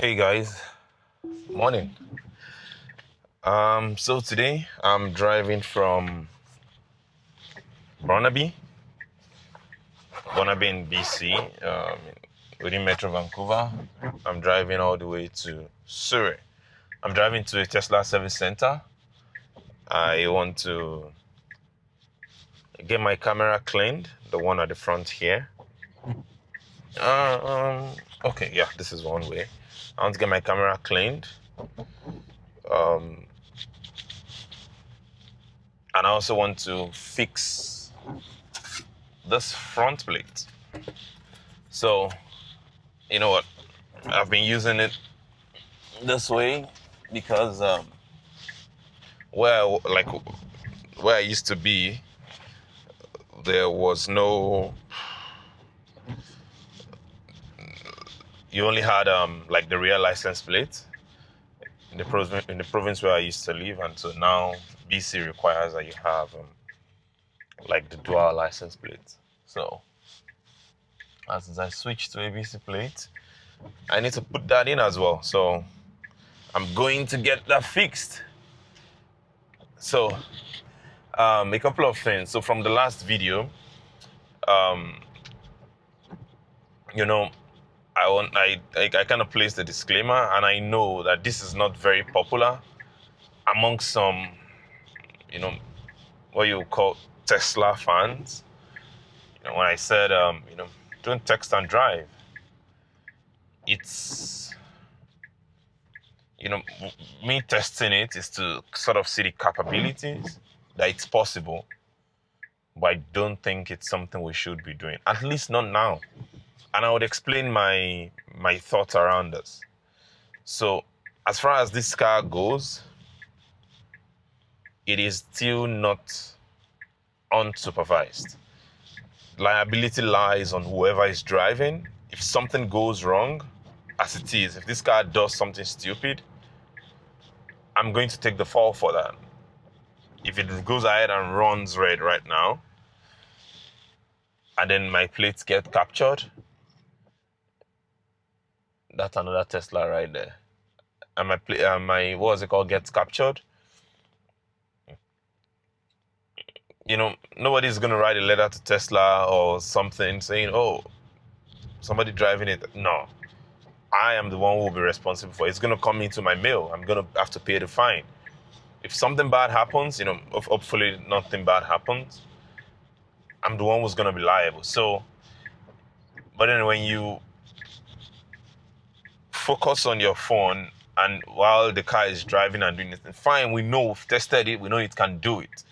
Hey guys, morning. So today I'm driving from Burnaby, Burnaby in BC, within Metro Vancouver. I'm driving all the way to Surrey. I'm driving to a Tesla service center. I want to get my camera cleaned, the one at the front here. Okay, yeah, this is one way. I want to get my camera cleaned. Um, and I also want to fix this front plate. So, you know what? I've been using it this way because like where I used to be, there was no. You only had like the real license plate in the province where I used to live, and so now BC requires that you have like the dual license plate. So as I switch to a BC plate, I need to put that in as well. So I'm going to get that fixed. So a couple of things. So from the last video, you know, I kind of placed the disclaimer, and I know that this is not very popular among some, what you call Tesla fans. When I said, don't text and drive, it's, me testing it is to sort of see the capabilities that it's possible, but I don't think it's something we should be doing, at least not now. And I would explain my thoughts around this. So, as far as this car goes, it is still not unsupervised. Liability lies on whoever is driving. If something goes wrong, as it is, if this car does something stupid, I'm going to take the fall for that. If it goes ahead and runs red right now, and then my plates get captured, that's another Tesla right there. And my what was it called, gets captured. Nobody's going to write a letter to Tesla or something saying, oh, somebody driving it. No. I am the one who will be responsible for it. It's going to come into my mail. I'm going to have to pay the fine. If something bad happens, hopefully nothing bad happens, I'm the one who's going to be liable. So, but then when you focus on your phone and while the car is driving and doing it, fine, we know, we've tested it, we know it can do it.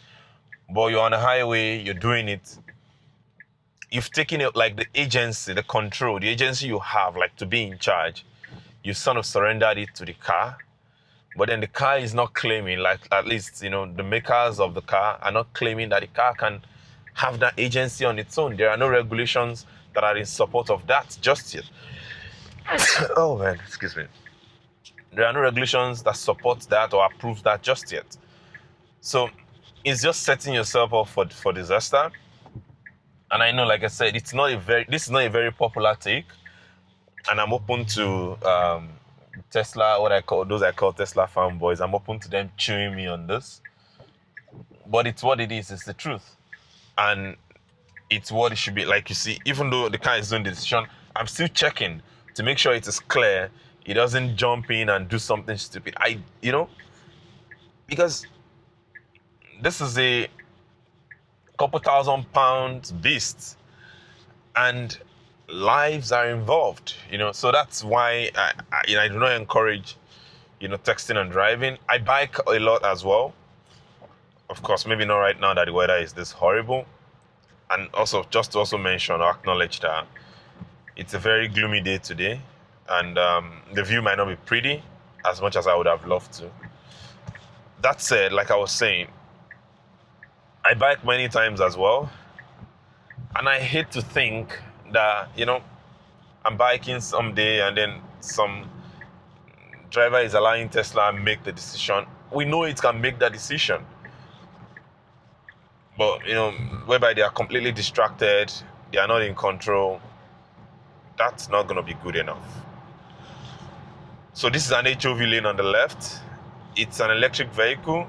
But you're on the highway, you're doing it. You've taken it like the agency, the control, the agency you have, like to be in charge. You've sort of surrendered it to the car. But then the car is not claiming, like at least, the makers of the car are not claiming that the car can have that agency on its own. There are no regulations that are in support of that just yet. Oh man, excuse me. There are no regulations that support that or approve that just yet. So it's just setting yourself up for disaster. And I know, like I said, this is not a very popular take. And I'm open to Tesla, those I call Tesla fanboys. I'm open to them chewing me on this. But it's what it is, it's the truth. And it's what it should be. Like you see, even though the car is doing the decision, I'm still checking to make sure it is clear. It doesn't jump in and do something stupid. Because this is a couple £1,000 beast, and lives are involved. So that's why I do not encourage, texting and driving. I bike a lot as well. Of course, maybe not right now that the weather is this horrible. And also, just to also mention or acknowledge that it's a very gloomy day today, and the view might not be pretty as much as I would have loved to. That said, like I was saying, I bike many times as well, and I hate to think that, I'm biking someday and then some driver is allowing Tesla to make the decision. We know it can make that decision, but, whereby they are completely distracted, they are not in control, that's not going to be good enough. So this is an HOV lane on the left. It's an electric vehicle.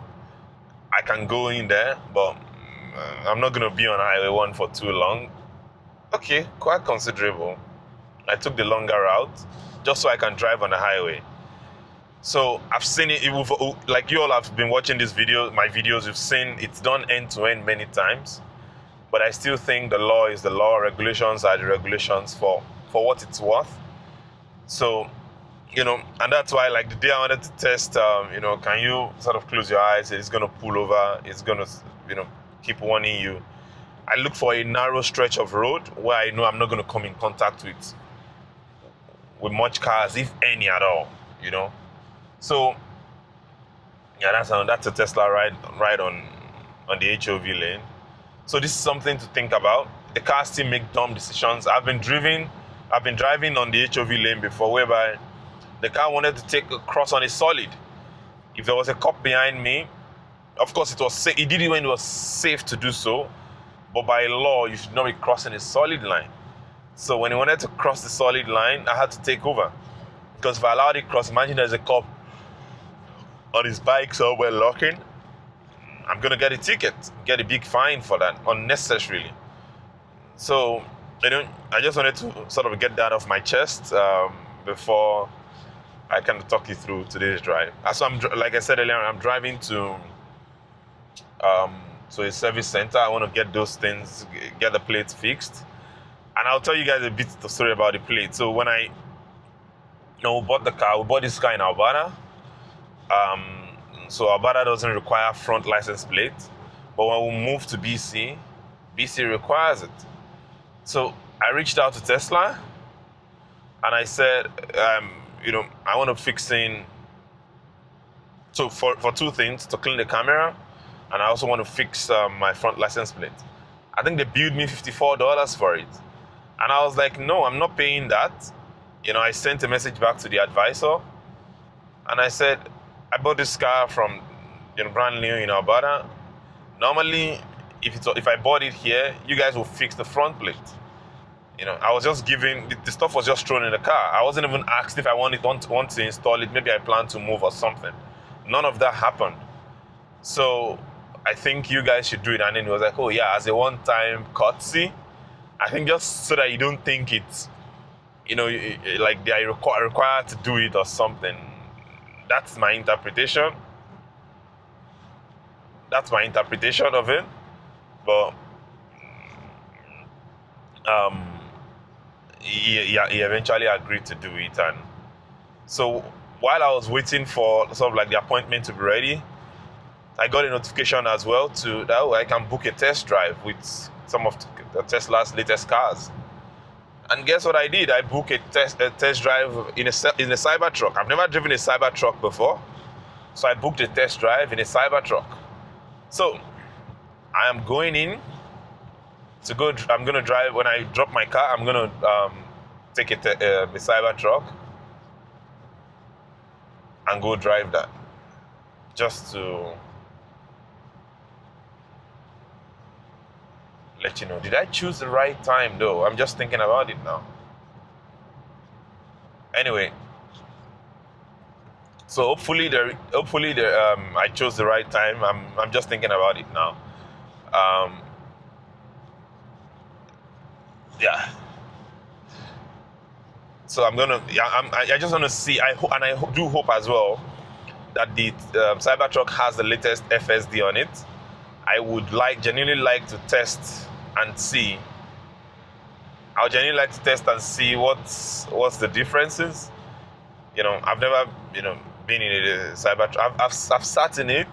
I can go in there, but I'm not gonna be on Highway 1 for too long. Okay, quite considerable. I took the longer route just so I can drive on the highway. So I've seen it, like you all have been watching this video, my videos, you've seen it's done end to end many times. But I still think the law is the law, regulations are the regulations for what it's worth. So, and that's why, like the day I wanted to test, can you sort of close your eyes? It's going to pull over. It's going to, keep warning you. I look for a narrow stretch of road where I know I'm not going to come in contact with much cars, if any at all, So, yeah, that's a Tesla ride on the HOV lane. So this is something to think about. The cars still make dumb decisions. I've been driving on the HOV lane before, whereby the car wanted to take a cross on a solid. If there was a cop behind me, of course he did it when it was safe to do so, but by law you should not be crossing a solid line. So when he wanted to cross the solid line, I had to take over, because if I allowed it cross, imagine there's a cop on his bike somewhere locking. I'm gonna get a ticket, get a big fine for that, unnecessarily. So, I just wanted to sort of get that off my chest before I can talk you through today's drive. So like I said earlier, I'm driving to a service center. I want to get those things, get the plates fixed, and I'll tell you guys a bit of the story about the plate. So when we bought this car in Alberta. So Alberta doesn't require front license plate, but when we moved to BC requires it. So I reached out to Tesla, and I said, I want to fix in. So for two things, to clean the camera, and I also want to fix my front license plate. I think they billed me $54 for it, and I was like, no, I'm not paying that. I sent a message back to the advisor, and I said, I bought this car from brand new in Alberta. Normally, if I bought it here, you guys will fix the front plate. I was just the stuff was just thrown in the car. I wasn't even asked if I want to install it. Maybe I plan to move or something. None of that happened. So I think you guys should do it. And then he was like, oh yeah, as a one-time courtesy, I think just so that you don't think it's, like they are required to do it or something. That's my interpretation. That's my interpretation of it. But he eventually agreed to do it. And so while I was waiting for sort of like the appointment to be ready, I got a notification as well that I can book a test drive with some of the Tesla's latest cars. And guess what I did? I booked a test drive in a Cybertruck. I've never driven a Cybertruck before, so I booked a test drive in a Cybertruck. So I am going in to go. I'm gonna drive. When I drop my car, I'm gonna take a Cybertruck and go drive that, just to let you know. Did I choose the right time though? I'm just thinking about it now. Anyway, so hopefully I chose the right time. I'm just thinking about it now. Yeah. So I just want to see. I do hope as well that the Cybertruck has the latest FSD on it. I would genuinely like to test and see. I would genuinely like to test and see what's the differences. I've never been in a Cybertruck. I've sat in it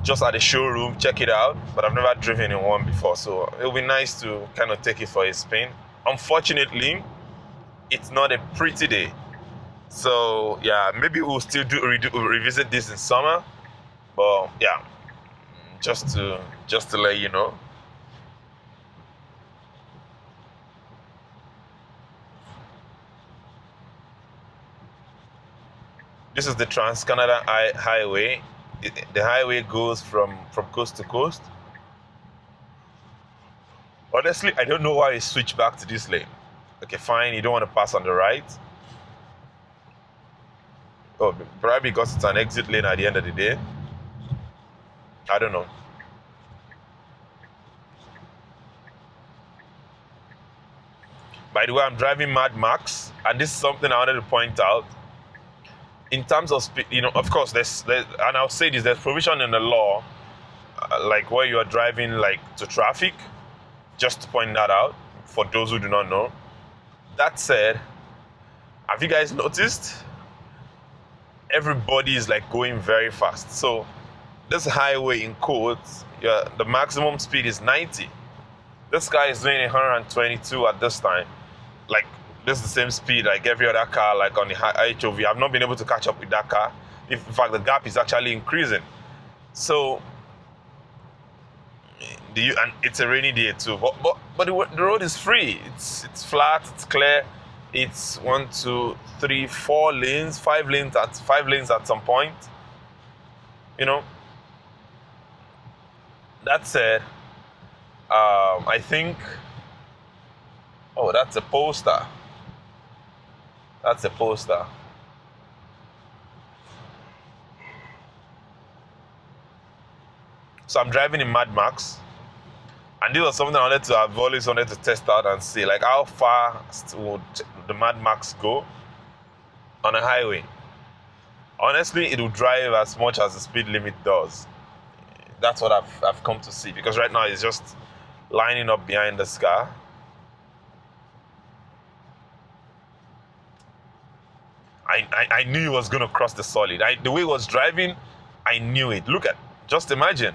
just at the showroom, check it out, but I've never driven in one before. So it'll be nice to kind of take it for a spin. Unfortunately, it's not a pretty day. So yeah, maybe we'll still revisit this in summer. But yeah, just to let you know. This is the Trans-Canada Highway. The highway goes from coast to coast. Honestly, I don't know why it switched back to this lane. Okay, fine, you don't want to pass on the right. Oh, probably because it's an exit lane at the end of the day. I don't know. By the way, I'm driving Mad Max, and this is something I wanted to point out. In terms of speed, of course, and I'll say this: there's provision in the law, like where you are driving like to traffic. Just to point that out for those who do not know. That said, have you guys noticed? Everybody is like going very fast. So this highway in quotes, the maximum speed is 90. This guy is doing 122 at this time. Like, this is the same speed like every other car, like on the HOV. I've not been able to catch up with that car. In fact, the gap is actually increasing. So, and it's a rainy day too. But the road is free. It's flat. It's clear. It's 1, 2, 3, 4 lanes, 5 lanes at some point. That said, I think. Oh, that's a poster. That's a poster. So I'm driving in Mad Max, and this was something I've always wanted to test out and see, like how fast would the Mad Max go on a highway. Honestly, it will drive as much as the speed limit does. That's what I've come to see, because right now it's just lining up behind this car. I knew he was going to cross the solid. The way he was driving, I knew it. Just imagine.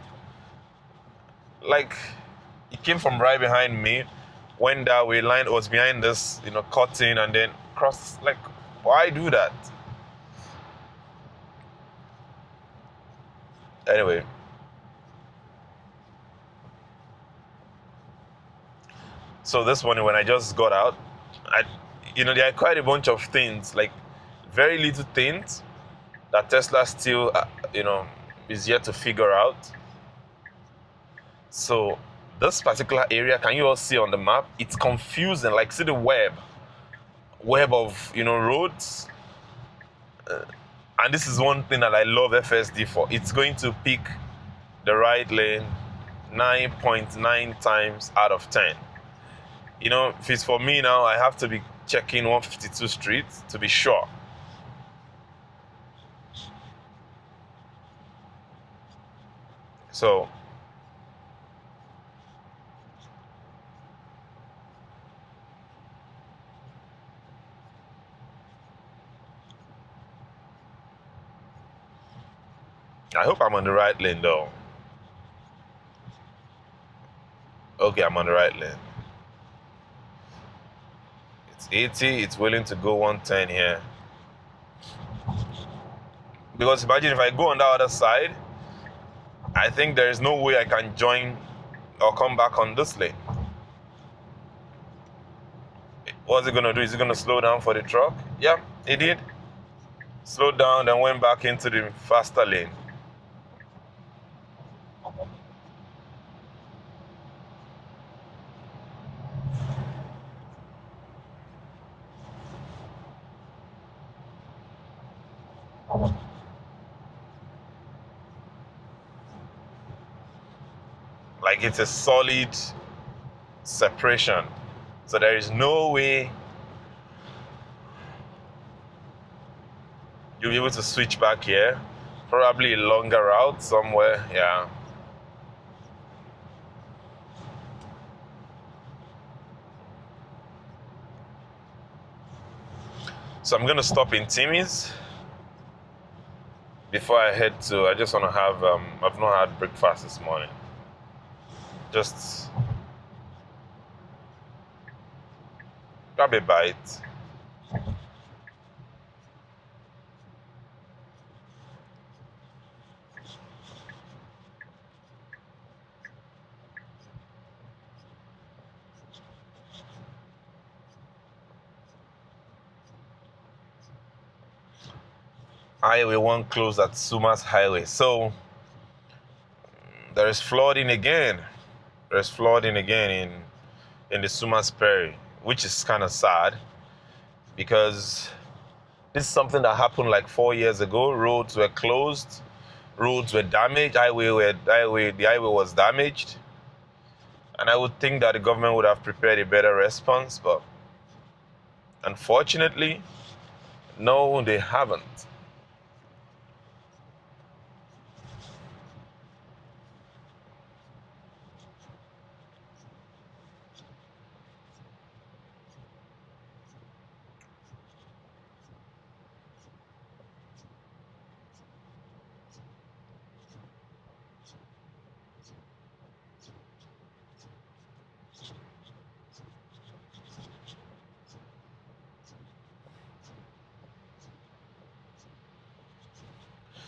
Like, he came from right behind me, went that way, was behind this, cut in, and then crossed. Like, why do that? Anyway. So this morning when I just got out, there are quite a bunch of things, like very little things that Tesla still, is yet to figure out. So this particular area, can you all see on the map? It's confusing. Like, see the web of, roads. And this is one thing that I love FSD for. It's going to pick the right lane 9.9 times out of 10. If it's for me now, I have to be checking 152 Street to be sure. So, I hope I'm on the right lane though. Okay, I'm on the right lane. It's 80, it's willing to go 110 here. Because imagine if I go on the other side, I think there is no way I can join or come back on this lane. What's it going to do? Is it going to slow down for the truck? Yeah, it did. Slowed down, then went back into the faster lane. Like, it's a solid separation. So there is no way you'll be able to switch back here. Probably a longer route somewhere, yeah. So I'm gonna stop in Timmy's before I head to, I just wanna have, I've not had breakfast this morning. Just grab a bite. Highway 1 closed at Sumas Highway. So there is flooding again. There's flooding again in the Sumas Prairie, which is kind of sad because This is something that happened like 4 years ago. Roads were closed, roads were damaged, the highway was damaged. And I would think that the government would have prepared a better response, but unfortunately, no, they haven't.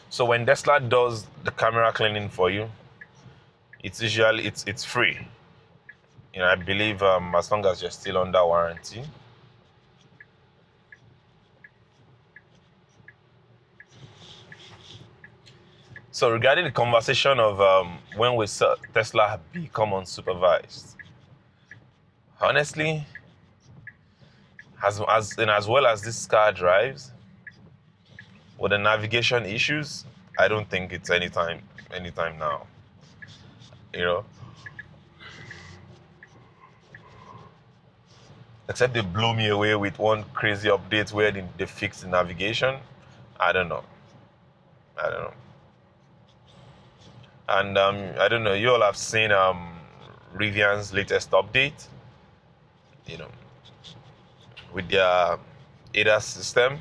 So when Tesla does the camera cleaning for you, it's usually it's free. I believe as long as you're still under warranty. So regarding the conversation of when will Tesla become unsupervised, honestly, as well as this car drives, with the navigation issues, I don't think it's anytime now. Except they blow me away with one crazy update where they fix the navigation. I don't know. And I don't know, you all have seen Rivian's latest update, with their ADAS system,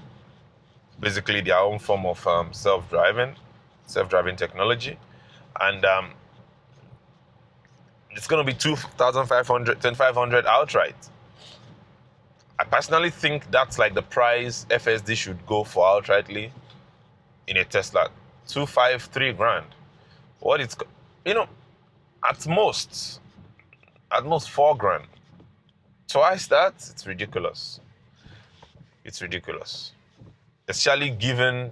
basically their own form of self-driving technology. And it's going to be 2,500 outright. I personally think that's like the price FSD should go for outrightly in a Tesla. 253 grand. What it's, at most 4 grand. Twice that, it's ridiculous. Especially given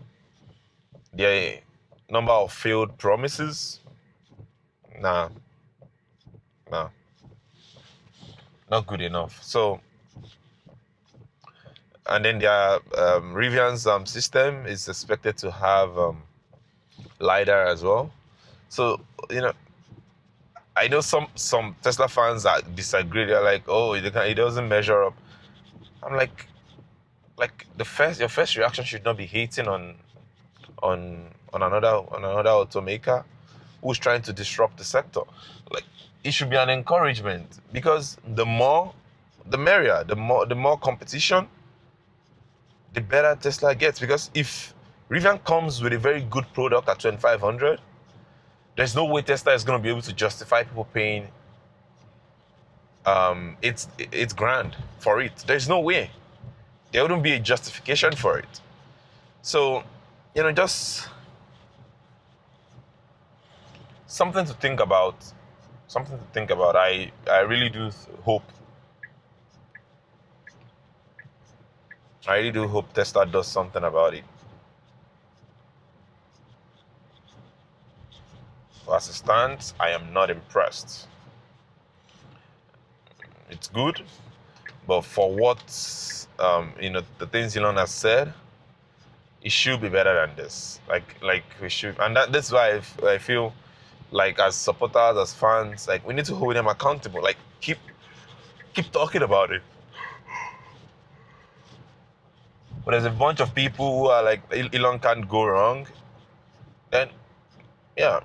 the number of failed promises. Nah. Not good enough. So, and then their Rivian's system is expected to have LiDAR as well. So, I know some Tesla fans that disagree. They're like, oh, it doesn't measure up. I'm like your first reaction should not be hating on another automaker who's trying to disrupt the sector. Like, it should be an encouragement, because the more the merrier. The more competition, the better Tesla gets. Because if Rivian comes with a very good product at 2,500, there's no way Tesla is going to be able to justify people paying it's grand for it. There's no way. There wouldn't be a justification for it. So, just something to think about. I really do hope. I really do hope Tesla does something about it. But as it stands, I am not impressed. It's good, but for what the things Elon has said, it should be better than this. Like we should, and that's why I feel like, as supporters, as fans, like, we need to hold them accountable. Like, keep talking about it. But there's a bunch of people who are like, Elon can't go wrong. Then, yeah,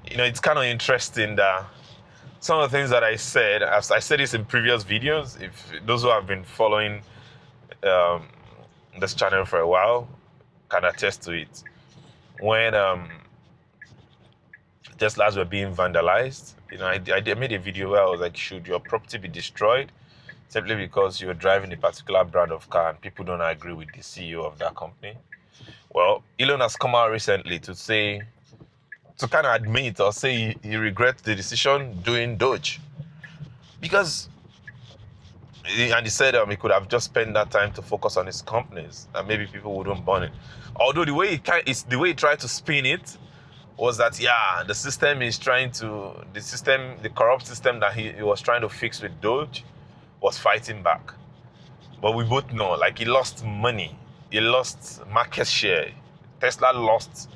it's kind of interesting that some of the things that I said, I said this in previous videos. If those who have been following this channel for a while can attest to it. When Teslas were being vandalized, I made a video where I was like, should your property be destroyed simply because you're driving a particular brand of car and people don't agree with the CEO of that company? Well, Elon has come out recently to kind of admit or say he regrets the decision doing Doge. Because, and he said he could have just spent that time to focus on his companies and maybe people wouldn't burn it. Although the way he tried to spin it was that, the system is the corrupt system that he was trying to fix with Doge was fighting back. But we both know, like, he lost money it lost market share. Tesla lost,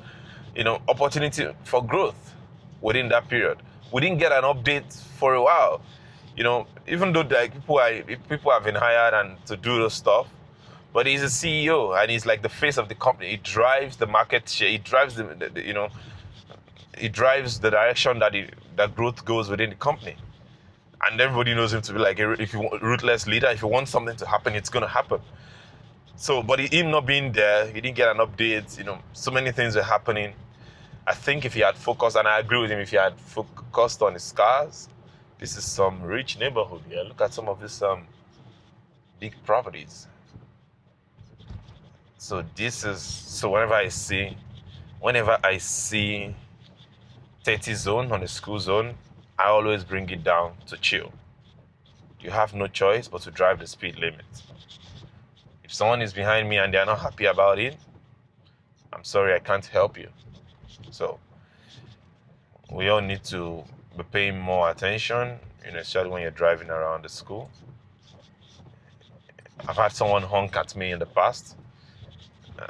opportunity for growth within that period. We didn't get an update for a while. Even though like people have been hired and to do those stuff, but he's a CEO and he's like the face of the company. He drives the market share. He drives he drives the direction that growth goes within the company. And everybody knows him to be like if you want a ruthless leader. If you want something to happen, it's going to happen. So, but him not being there, he didn't get an update. So many things were happening. I think if he had focused, and I agree with him, if he had focused on his cars, this is some rich neighborhood here. Look at some of these big properties. So whenever I see 30 zone on the school zone, I always bring it down to chill. You have no choice but to drive the speed limit. If someone is behind me and they're not happy about it, I'm sorry, I can't help you. So we all need to be paying more attention, especially when you're driving around the school. I've had someone honk at me in the past.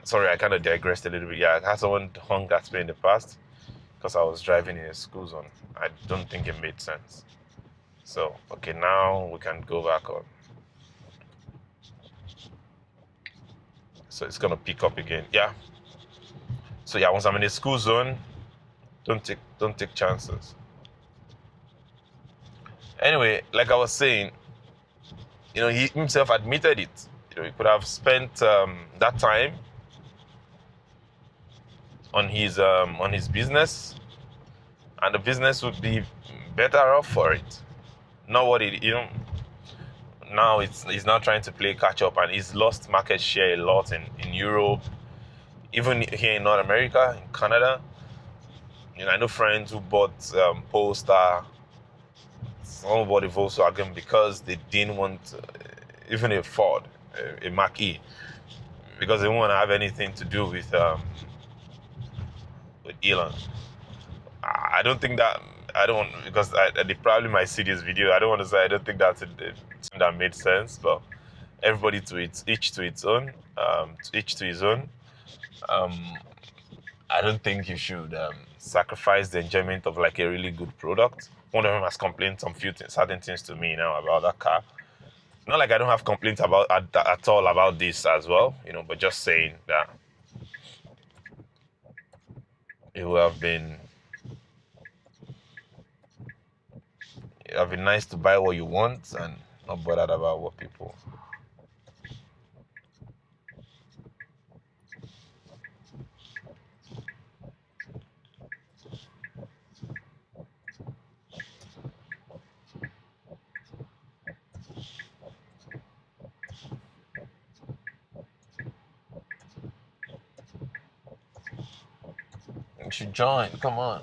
Sorry, I kind of digressed a little bit. Yeah, I had someone honk at me in the past because I was driving in a school zone. I don't think it made sense. So, okay, now we can go back on. So it's gonna pick up again. Yeah. So yeah, once I'm in a school zone, don't take chances. Anyway, like I was saying, he himself admitted it. He could have spent that time on his business, and the business would be better off for it. Not what it, now he's now trying to play catch up, and he's lost market share a lot in Europe, even here in North America, in Canada. I know friends who bought Polestar, some bought a Volkswagen because they didn't want even a Ford, a Mach-E, because they didn't want to have anything to do with Elon. I don't think that, because they probably might see this video. I don't want to say I don't think that's something that made sense, but everybody each to his own. I don't think you should sacrifice the enjoyment of like a really good product. One of them has complained certain things to me now about that car. Not like I don't have complaints about at all about this as well, but just saying that it would have been nice to buy what you want and not bothered about what people. You should join. Come on.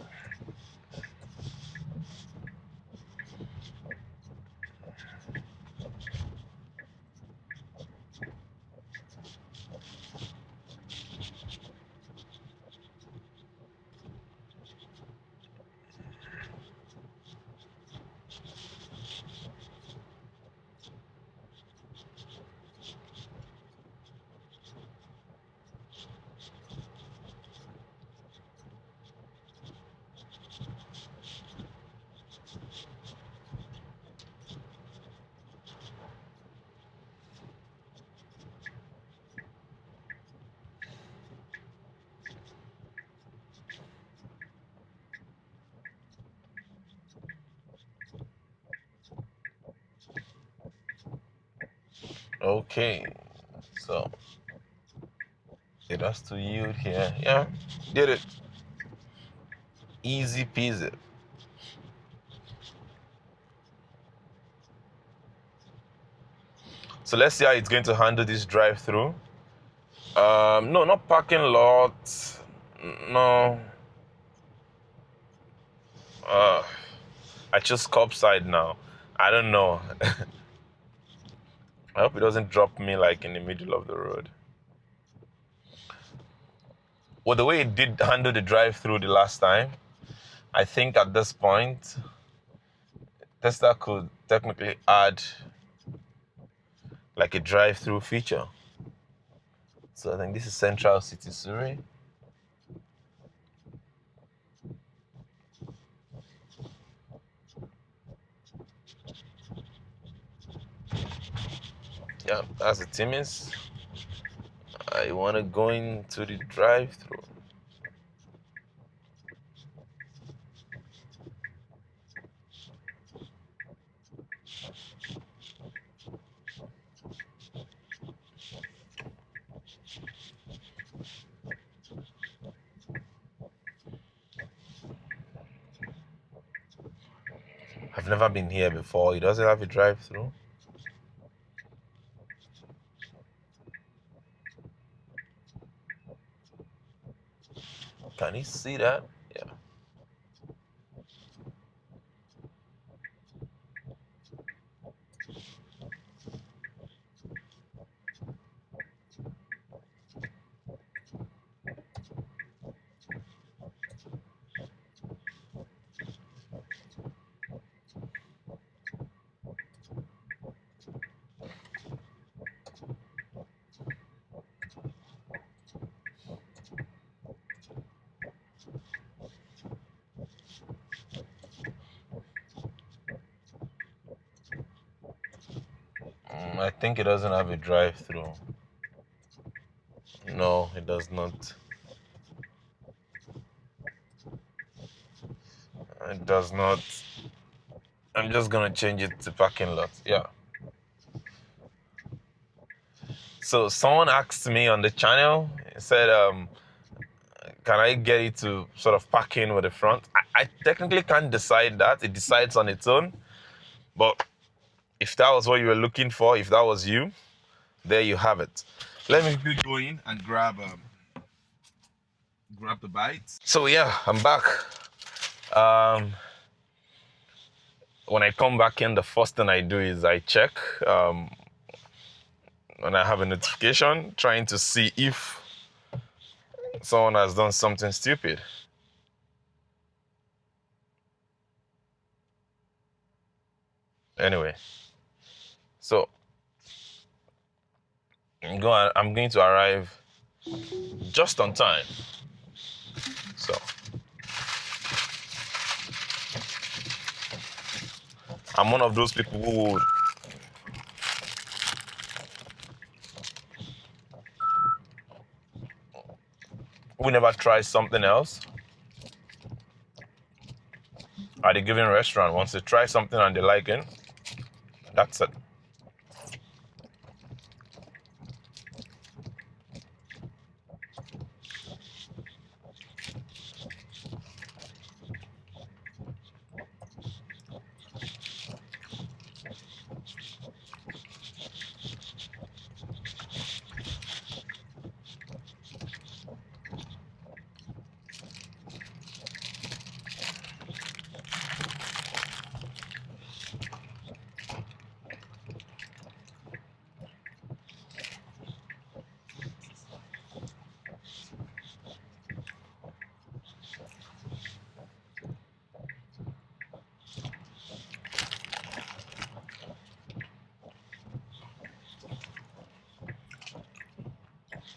Okay, so it has to yield here. Yeah, did it. Easy peasy. So let's see how it's going to handle this drive-through. No, not parking lot. No. I chose curbside now. I don't know. I hope it doesn't drop me like in the middle of the road. Well, the way it did handle the drive-through the last time, I think at this point, Tesla could technically add like a drive-through feature. So I think this is Central City, Surrey. Yeah, that's the Timmins. I want to go into the drive-through. I've never been here before. It doesn't have a drive-through. Can you see that? Yeah. I think it doesn't have a drive-through. No, it does not. It does not. I'm just gonna change it to parking lot. Yeah. So someone asked me on the channel, said, can I get it to sort of park in with the front? I technically can't decide that. It decides on its own. But if that was what you were looking for, if that was you, there you have it. Let me go in and grab the bites. So yeah, I'm back. When I come back in, the first thing I do is I check when I have a notification, trying to see if someone has done something stupid. Anyway, so I'm going to arrive just on time. So I'm one of those people who never tries something else at a given restaurant. Once they try something and they like it, that's it.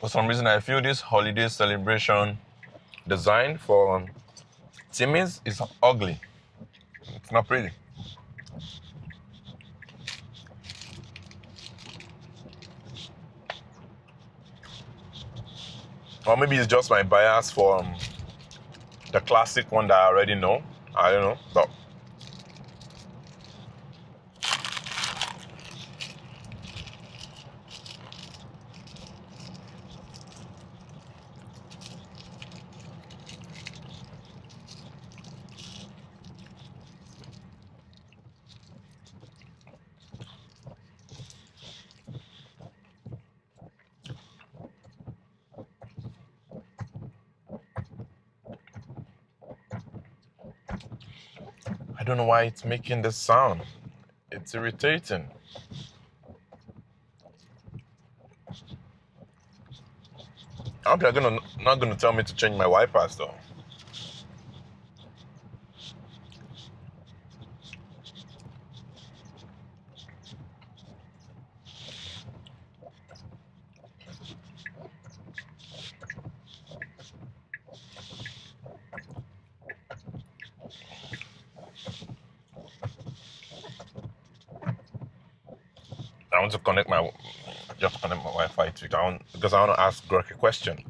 For some reason, I feel this holiday celebration design for Timmy's is ugly. It's not pretty. Or maybe it's just my bias for the classic one that I already know. I don't know. But I don't know why it's making this sound. It's irritating. I hope you're not gonna tell me to change my wipers though. I want to connect my Wi-Fi to it. Because I want to ask Grok a question.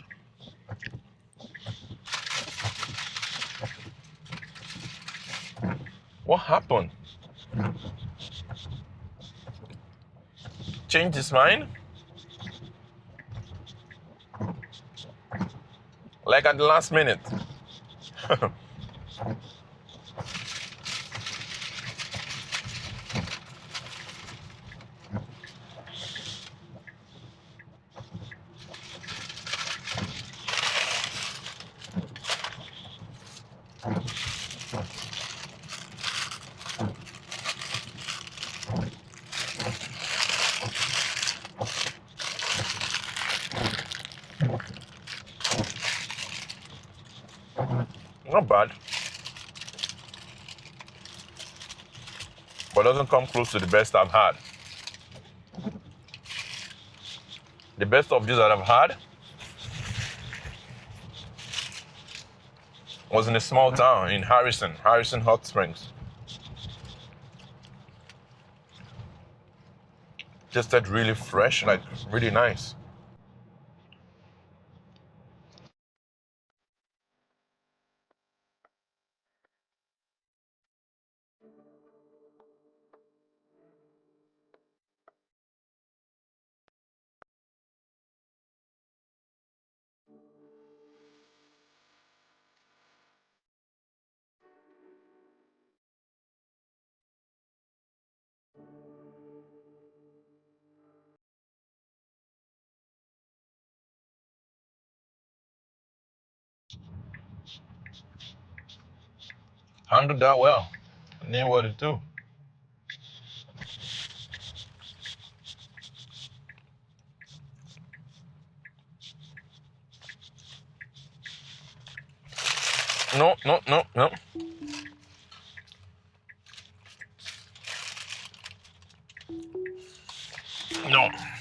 What happened? Changed his mind? Like at the last minute. Not bad. But doesn't come close to the best I've had. The best of these that I've had was in a small town in Harrison Hot Springs. Tasted really fresh, like really nice. Handled that well. Knew what to do. No.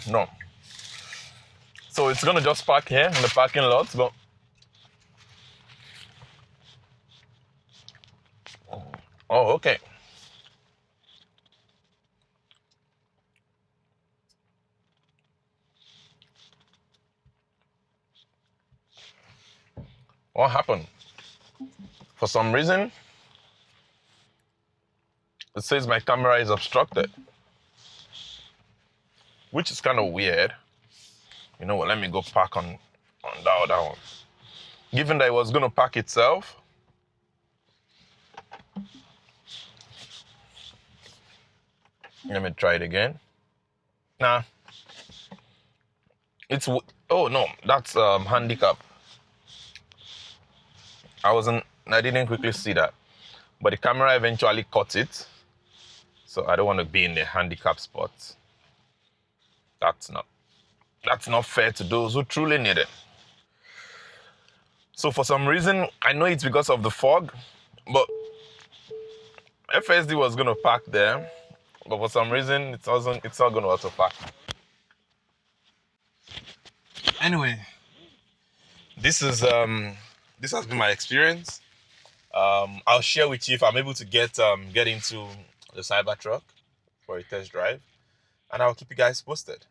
No. So it's gonna just park here in the parking lot, but oh, okay. What happened? For some reason, it says my camera is obstructed, which is kind of weird. You know what? Let me go park on that other one. Given that it was gonna park itself, let me try it again. Nah, oh no, that's handicap. I didn't quickly see that, but the camera eventually caught it. So I don't want to be in the handicap spot. That's not fair to those who truly need it. So for some reason, I know it's because of the fog, but FSD was gonna park there, but for some reason it's not gonna auto park. Anyway, this has been my experience. I'll share with you if I'm able to get into the Cybertruck for a test drive, and I'll keep you guys posted.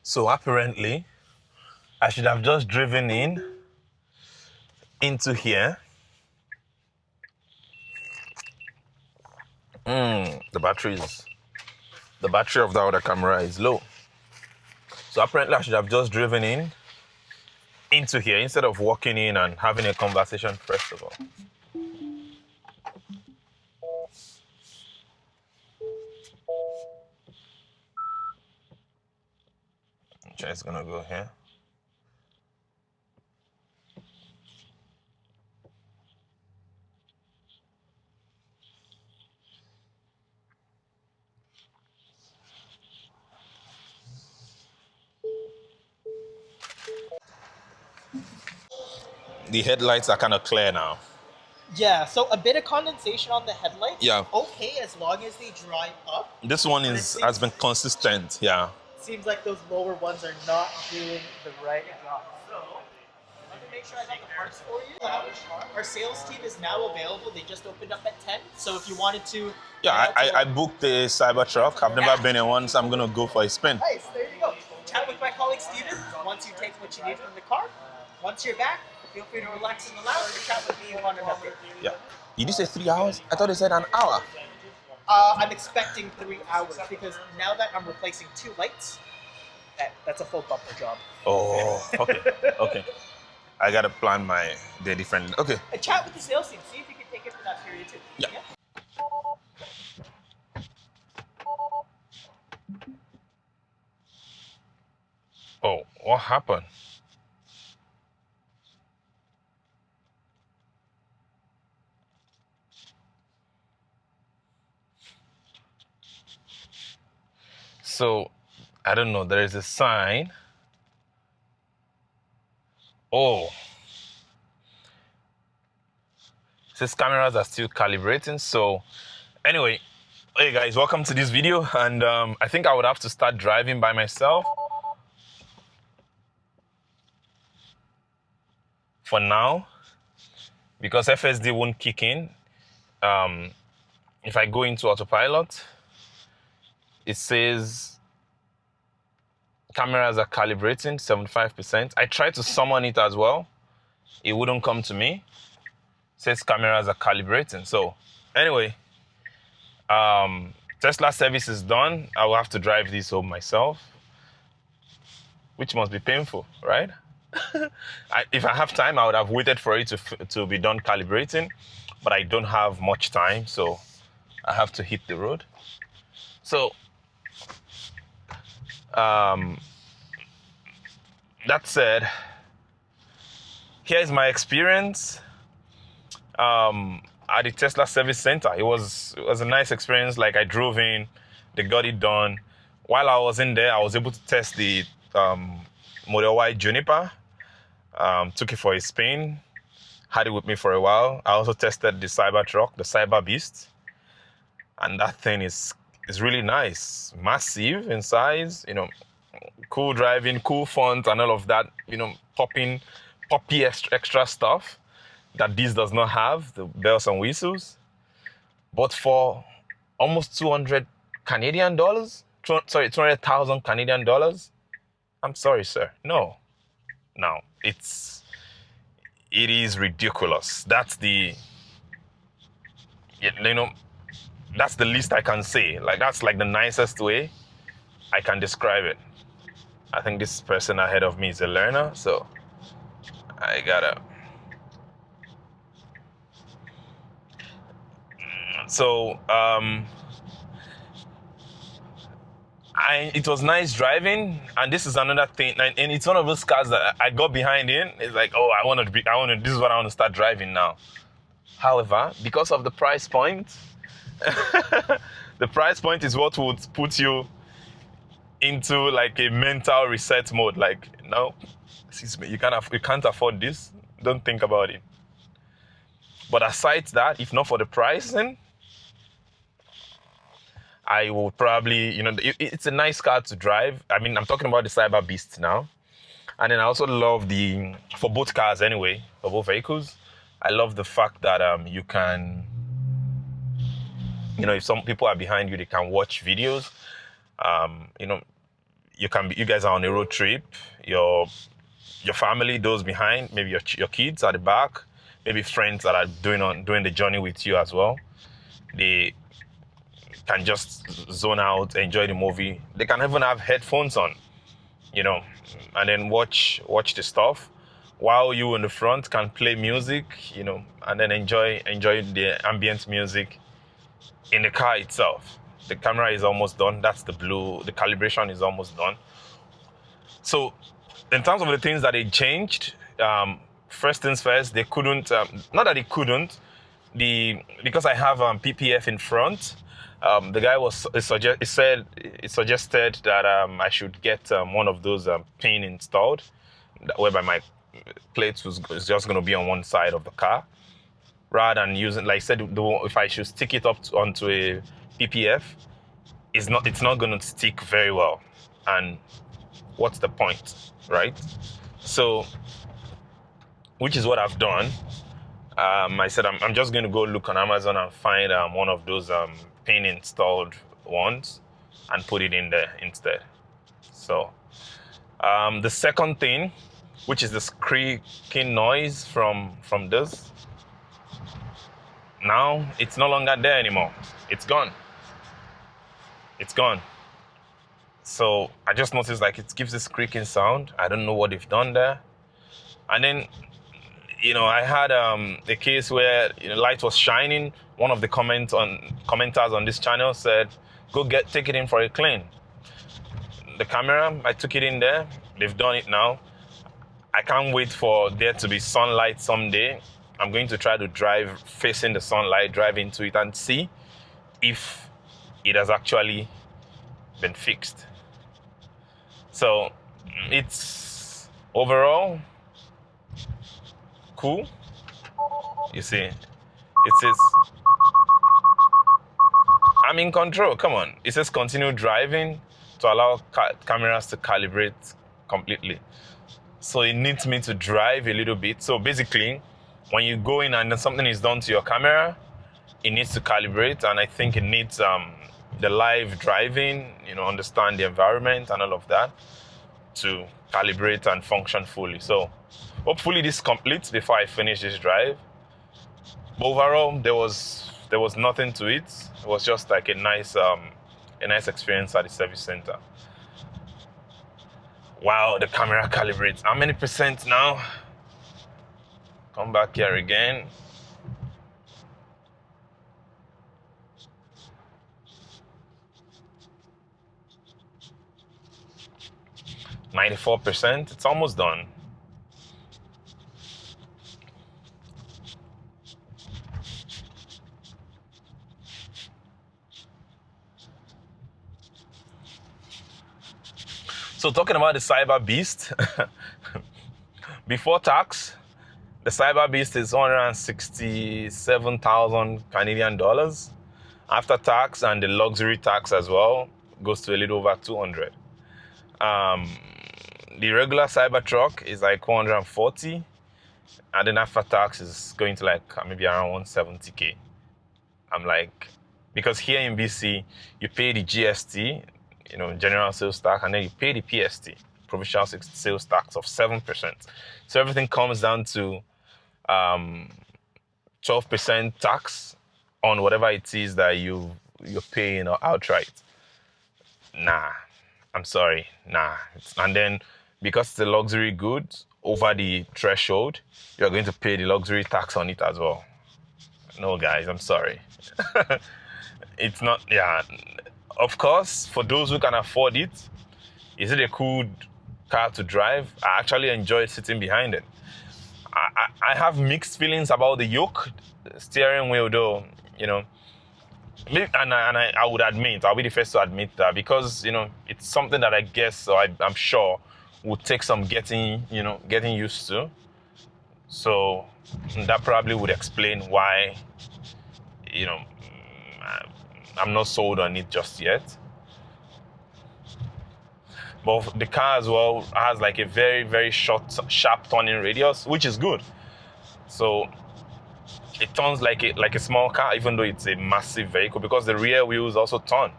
So apparently, I should have just driven into here. The battery of the other camera is low. So apparently I should have just driven into here instead of walking in and having a conversation first of all. Just gonna go here. The headlights are kind of clear now. Yeah, so a bit of condensation on the headlights. Yeah. Okay, as long as they dry up. This one has been consistent, yeah. Seems like those lower ones are not doing the right job. So, make sure I got the parts for you. Our sales team is now available. They just opened up at 10. So if you wanted to... Yeah, I booked the Cybertruck. I've never been in one, so I'm going to go for a spin. Nice, there you go. Chat with my colleague Steven. Once you take what you need from the car, once you're back, feel free to relax in the lounge or chat with me on an update. Yeah. Did you say 3 hours? I thought they said an hour. I'm expecting 3 hours because now that I'm replacing 2 lights, that's a full bumper job. Oh, okay, okay. I gotta plan my day differently. Okay. And chat with the sales team. See if you can take it for that period too. Yeah. Oh, what happened? So, I don't know, there is a sign. Oh. It says cameras are still calibrating. So, anyway, hey guys, welcome to this video. And I think I would have to start driving by myself for now, because FSD won't kick in. If I go into autopilot, it says cameras are calibrating 75%. I tried to summon it as well. It wouldn't come to me. It says cameras are calibrating. So anyway, Tesla service is done. I will have to drive this home myself, which must be painful, right? If I have time, I would have waited for it to be done calibrating, but I don't have much time, so I have to hit the road. So that said, here's my experience at the Tesla service center. It was a nice experience. Like, I drove in, they got it done. While I was in there, I was able to test the Model Y Juniper. Took it for a spin, had it with me for a while. I also tested the Cybertruck, the Cyber Beast, and that thing is really nice, massive in size, you know, cool driving, cool font and all of that, you know, poppy extra stuff that this does not have, the bells and whistles. But for almost 200 Canadian dollars, 200,000 Canadian dollars, I'm sorry, sir, no. It is ridiculous. That's the, you know, that's the least I can say. Like, that's like the nicest way I can describe it. I think this person ahead of me is a learner, so I gotta. So it was nice driving, and this is another thing, and it's one of those cars that I got behind in. It's like, oh, this is what I want to start driving now. However, because of the price point, the price point is what would put you into like a mental reset mode. Like, no, excuse me, you can't afford this. Don't think about it. But aside that, if not for the pricing, I will probably, you know, it's a nice car to drive. I mean, I'm talking about the Cyber Beast now. And then I also love for both cars anyway, for both vehicles, I love the fact that you can, you know, if some people are behind you, they can watch videos. You know, you guys are on a road trip, your family, those behind, maybe your kids at the back, maybe friends that are doing the journey with you as well. They can just zone out, enjoy the movie. They can even have headphones on, you know, and then watch the stuff while you in the front can play music, you know, and then enjoy the ambient music in the car itself. The camera is almost done. That's the blue. The calibration is almost done. So in terms of the things that they changed, first things first, they couldn't, not that they couldn't, because I have PPF in front, the guy suggested that I should get one of those pin installed, whereby my plate is just going to be on one side of the car, rather than using, like I said, if I should stick it up onto a PPF, it's not going to stick very well. And what's the point, right? So which is what I've done. I said I'm just going to go look on Amazon and find one of those pin installed ones and put it in there instead. So the second thing, which is the creaking noise from this, now it's no longer there anymore. It's gone. It's gone. So I just noticed like it gives this creaking sound. I don't know what they've done there. And then, I had a case where light was shining. One of the commenters on this channel said, "Go take it in for a clean." The camera, I took it in there. They've done it now. I can't wait for there to be sunlight someday. I'm going to try to drive facing the sunlight, drive into it and see if it has actually been fixed. So it's overall cool. You see, it says I'm in control. Come on. It says continue driving to allow cameras to calibrate completely. So it needs me to drive a little bit. So basically, when you go in and then something is done to your camera, it needs to calibrate. And I think it needs the live driving, understand the environment and all of that to calibrate and function fully. So hopefully this completes before I finish this drive. But overall, there was nothing to it. It was just like a nice experience at the service center. Wow, the camera calibrates. How many percent now? Come back here again. %. It's almost done. So talking about the Cyber Beast, before tax, the Cyber Beast is 167,000 Canadian dollars. After tax and the luxury tax as well, goes to a little over 200. The regular Cybertruck is like 140, and then after tax is going to like maybe around 170K. I'm like, because here in BC, you pay the GST, general sales tax, and then you pay the PST, provincial sales tax of 7%. So everything comes down to 12% tax on whatever it is that you're paying outright. Nah, I'm sorry, nah. And then because it's a luxury good, over the threshold, you're going to pay the luxury tax on it as well. No, guys, I'm sorry. It's not, yeah. Of course, for those who can afford it, is it a cool car to drive? I actually enjoy sitting behind it. I have mixed feelings about the yoke, the steering wheel though, and I would admit, I'll be the first to admit that, because, it's something that I guess, or I'm sure, would take some getting used to. So that probably would explain why, I'm not sold on it just yet. But the car as well has like a very, very short, sharp turning radius, which is good. So it turns like a small car, even though it's a massive vehicle, because the rear wheels also turn.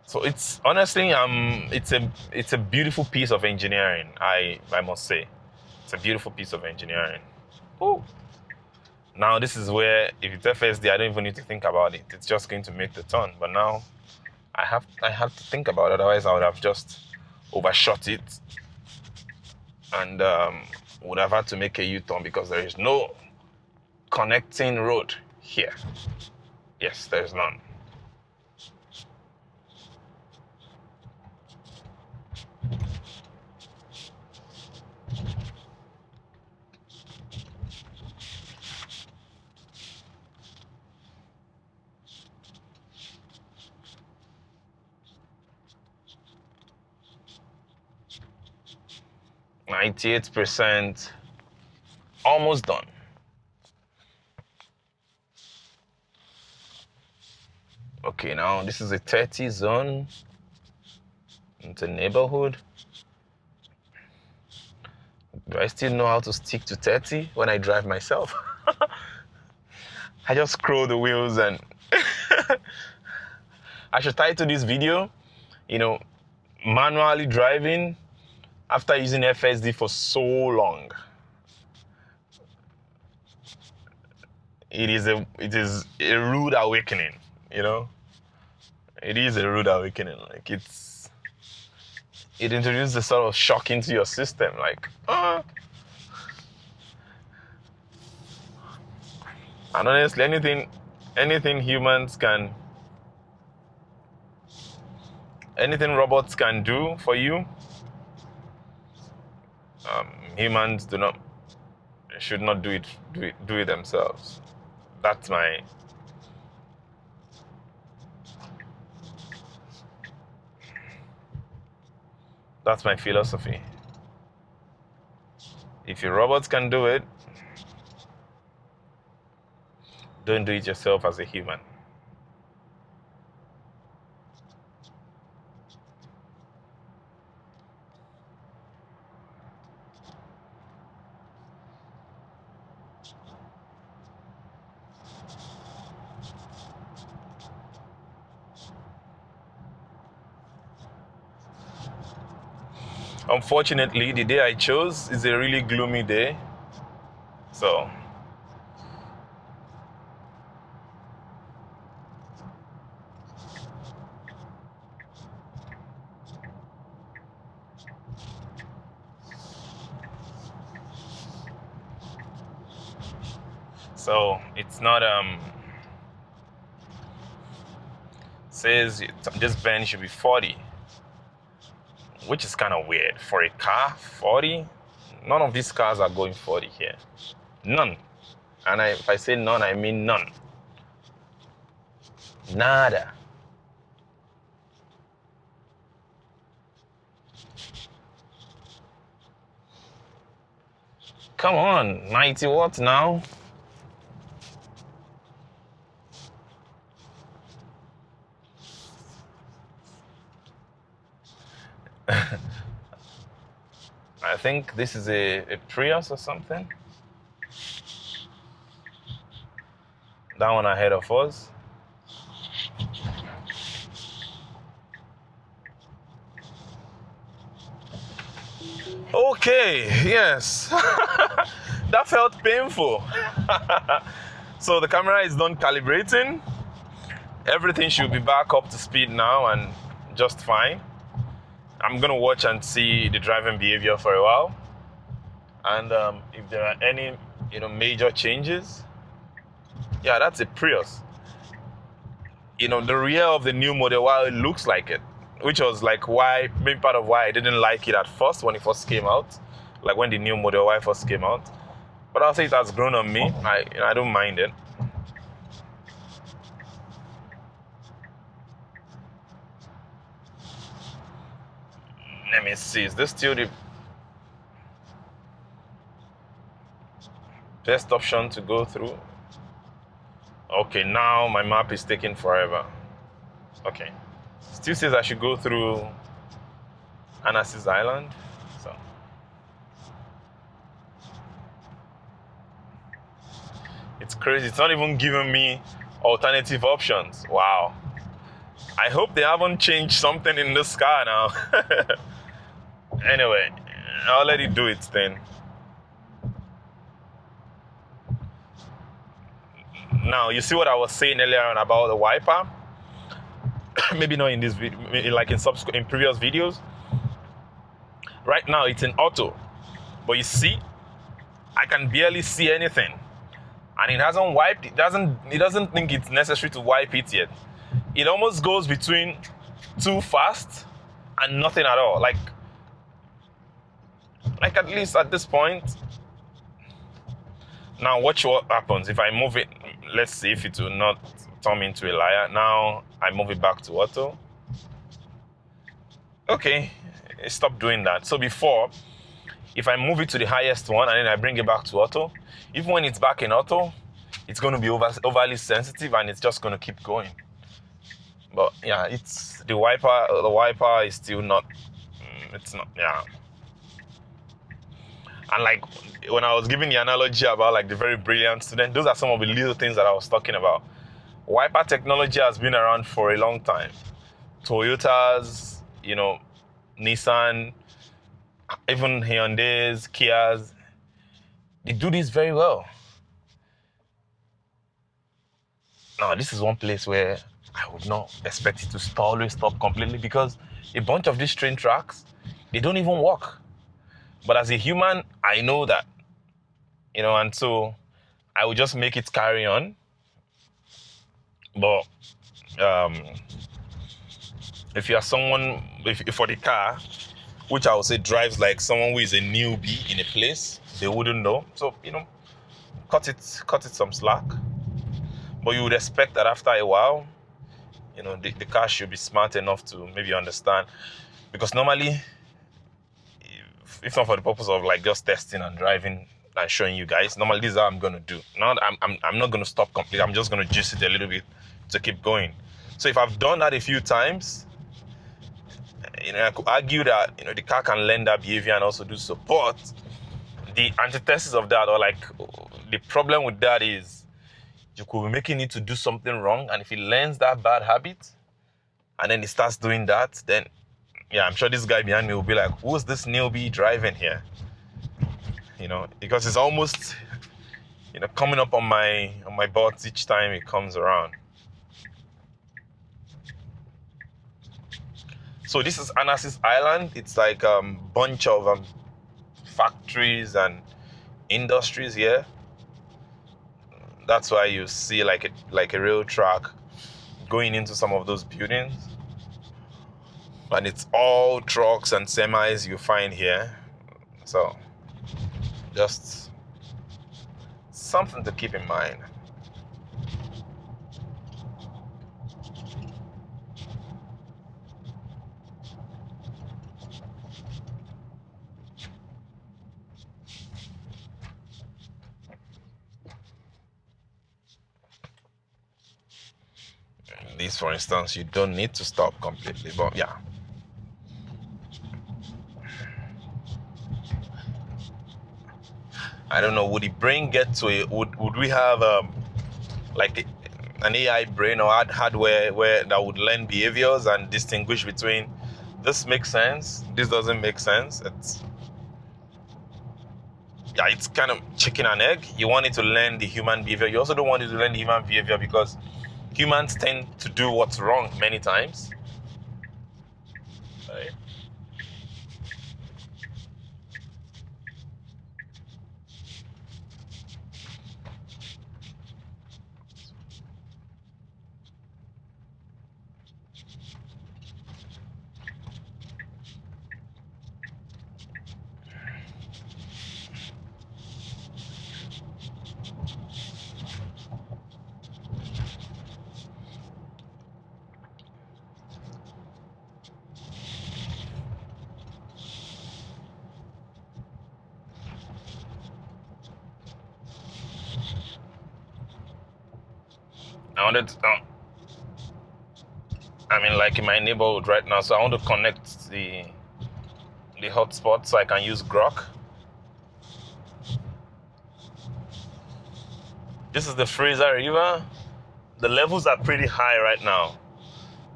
So it's honestly, it's a beautiful piece of engineering. I must say, it's a beautiful piece of engineering. Ooh. Now this is where, if it's FSD, I don't even need to think about it. It's just going to make the turn. But now I have to think about it. Otherwise, I would have just overshot it and would have had to make a U-turn, because there is no connecting road here. Yes, there is none. %, almost done. Okay, now this is a 30 zone. It's a neighborhood. Do I still know how to stick to 30 when I drive myself? I just scroll the wheels and I should title this video, manually driving after using FSD for so long. It is a rude awakening, It is a rude awakening. Like it introduces a sort of shock into your system. Like, and honestly, anything anything robots can do for you, humans should not do it themselves. That's my philosophy. If your robots can do it, don't do it yourself as a human. Unfortunately, the day I chose is a really gloomy day. So it's not says this bend should be 40, which is kind of weird for a car. 40. None of these cars are going 40 here. None. And if I say none, I mean none. Nada. Come on, 90 watts now. I think this is a Prius or something. That one ahead of us. Okay, yes. That felt painful. So the camera is done calibrating. Everything should be back up to speed now and just fine. I'm gonna watch and see the driving behavior for a while. And if there are any, major changes. Yeah, that's a Prius. The rear of the new Model Y looks like it, which was maybe part of why I didn't like it at first when it first came out, like when the new Model Y first came out. But I'll say it has grown on me. I don't mind it. Let me see. Is this still the best option to go through? Okay, now my map is taking forever. Okay. Still says I should go through Anas's Island. So it's crazy. It's not even giving me alternative options. Wow. I hope they haven't changed something in this car now. Anyway, I'll let it do its thing. Now, you see what I was saying earlier on about the wiper? Maybe not in this video, like in previous videos. Right now, it's in auto. But you see, I can barely see anything. And it hasn't wiped. It doesn't think it's necessary to wipe it yet. It almost goes between too fast and nothing at all. Like at least at this point. Now watch what happens if I move it. Let's see if it will not turn me into a liar. Now I move it back to auto. Okay, it stopped doing that. So before, if I move it to the highest one and then I bring it back to auto, even when it's back in auto, it's going to be overly sensitive and it's just going to keep going. But yeah, it's the wiper is still not. It's not. Yeah. And like when I was giving the analogy about like the very brilliant student, those are some of the little things that I was talking about. Wiper technology has been around for a long time. Toyotas, Nissan, even Hyundai's, Kias, they do this very well. Now, this is one place where I would not expect it to always stop completely, because a bunch of these train tracks, they don't even work. But as a human, I know that, and so I would just make it carry on. But if you are someone, if for the car, which I would say drives like someone who is a newbie in a place, they wouldn't know. So, cut it some slack. But you would expect that after a while, the car should be smart enough to maybe understand. Because normally, if not for the purpose of like just testing and driving and showing you guys, normally this is how I'm gonna do. Now I'm not gonna stop completely. I'm just gonna juice it a little bit to keep going. So if I've done that a few times, I could argue that the car can learn that behavior and also do support. The antithesis of that, or like the problem with that, is you could be making it to do something wrong, and if it learns that bad habit and then it starts doing that, then I'm sure this guy behind me will be like, who's this newbie driving here? Because it's almost coming up on my butt each time it comes around. So this is Anasis Island. It's like a bunch of factories and industries here. That's why you see like a rail track going into some of those buildings. And it's all trucks and semis you find here. So just something to keep in mind. This, for instance, you don't need to stop completely, but yeah. I don't know, would the brain get to it? Would we have an AI brain or hardware where that would learn behaviors and distinguish between this makes sense, this doesn't make sense? It's kind of chicken and egg. You want it to learn the human behavior. You also don't want it to learn the human behavior, because humans tend to do what's wrong many times. Right? Like in my neighborhood right now, so I want to connect the hotspot so I can use Grok. This is the Fraser River. The levels are pretty high right now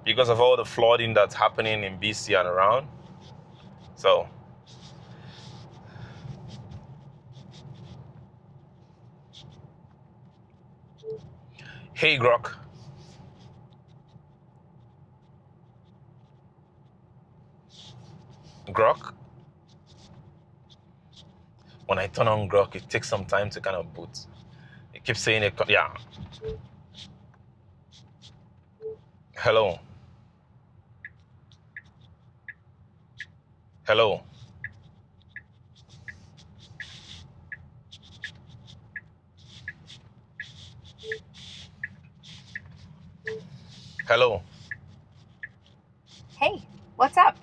because of all the flooding that's happening in BC and around. So hey Grok. Grok. When I turn on Grok, it takes some time to kind of boot. It keeps saying it. Yeah. Hello. Hello. Hello. Hey, what's up?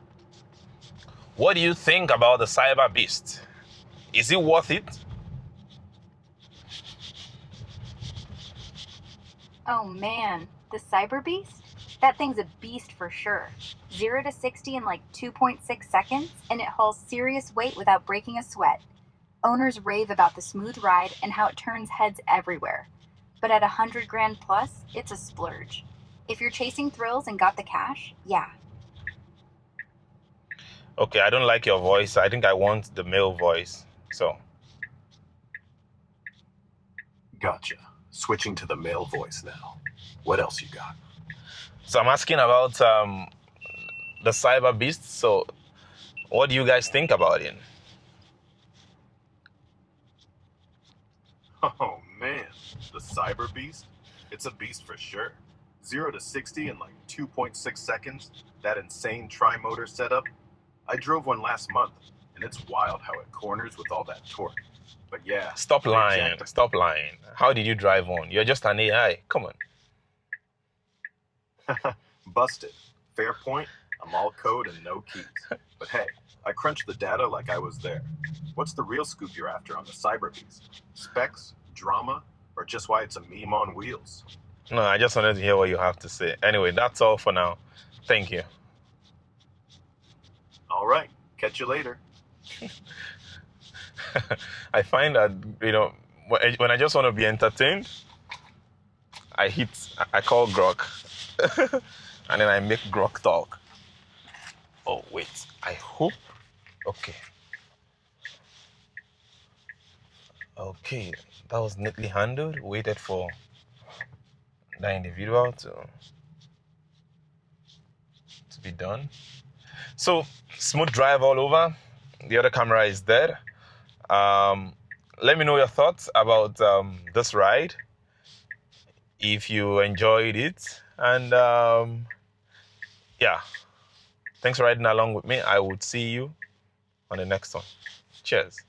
What do you think about the cyber beast? Is it worth it? Oh man, the cyber beast? That thing's a beast for sure. 0 to 60 in like 2.6 seconds, and it hauls serious weight without breaking a sweat. Owners rave about the smooth ride and how it turns heads everywhere. But at 100 grand plus, it's a splurge. If you're chasing thrills and got the cash, yeah. Okay, I don't like your voice. I think I want the male voice. So, Gotcha. Switching to the male voice now. What else you got? so I'm asking about the cyber beast. So, what do you guys think about it? Oh man, the cyber beast? It's a beast for sure. 0 to 60 in like 2.6 seconds. That insane tri-motor setup. I drove one last month, and it's wild how it corners with all that torque. But yeah. Stop they lying. jacked- Stop lying. How did you drive one? You're just an AI. Come on. Busted. Fair point. I'm all code and no keys. But hey, I crunched the data like I was there. What's the real scoop you're after on the cyber beast? Specs, drama, or just why it's a meme on wheels? No, I just wanted to hear what you have to say. Anyway, that's all for now. Thank you. All right, catch you later. I find that, when I just want to be entertained, I call Grok. And then I make Grok talk. Oh, wait. I hope. Okay. Okay. That was neatly handled. Waited for that individual to be done. So, smooth drive all over. The other camera is dead. Let me know your thoughts about this ride, if you enjoyed it, and yeah, thanks for riding along with me. I would see you on the next one. Cheers.